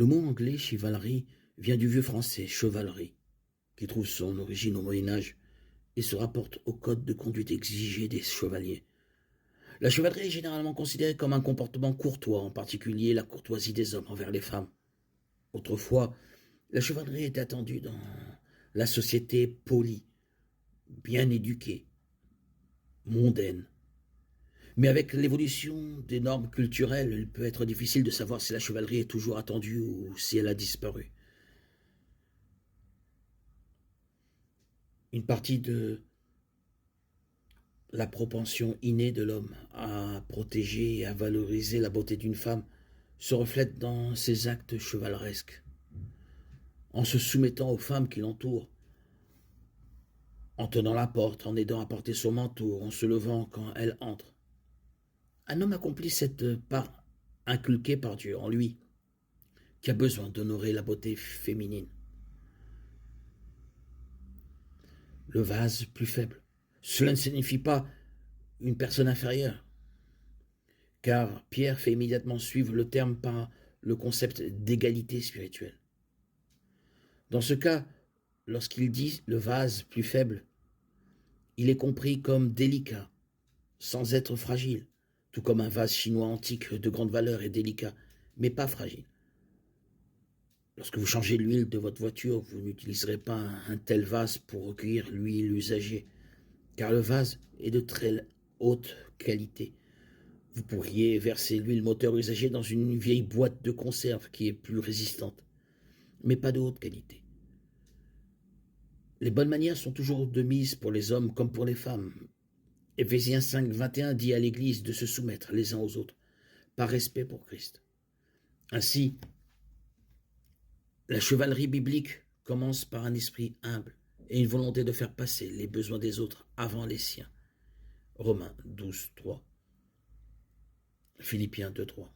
Le mot anglais chivalry vient du vieux français chevalerie, qui trouve son origine au Moyen Âge et se rapporte au code de conduite exigé des chevaliers. La chevalerie est généralement considérée comme un comportement courtois, en particulier la courtoisie des hommes envers les femmes. Autrefois, la chevalerie était attendue dans la société polie, bien éduquée, mondaine. Mais avec l'évolution des normes culturelles, il peut être difficile de savoir si la chevalerie est toujours attendue ou si elle a disparu. Une partie de la propension innée de l'homme à protéger et à valoriser la beauté d'une femme se reflète dans ses actes chevaleresques. En se soumettant aux femmes qui l'entourent, en tenant la porte, en aidant à porter son manteau, en se levant quand elle entre. Un homme accomplit cette part inculquée par Dieu en lui, qui a besoin d'honorer la beauté féminine. Le vase plus faible. Cela ne signifie pas une personne inférieure, car Pierre fait immédiatement suivre le terme par le concept d'égalité spirituelle. Dans ce cas, lorsqu'il dit le vase plus faible, il est compris comme délicat, sans être fragile, tout comme un vase chinois antique de grande valeur est délicat, mais pas fragile. Lorsque vous changez l'huile de votre voiture, vous n'utiliserez pas un tel vase pour recueillir l'huile usagée, car le vase est de très haute qualité. Vous pourriez verser l'huile moteur usagée dans une vieille boîte de conserve qui est plus résistante, mais pas de haute qualité. Les bonnes manières sont toujours de mise pour les hommes comme pour les femmes. Éphésiens 5, 21 dit à l'Église de se soumettre les uns aux autres, par respect pour Christ. Ainsi, la chevalerie biblique commence par un esprit humble et une volonté de faire passer les besoins des autres avant les siens. Romains 12, 3. Philippiens 2, 3.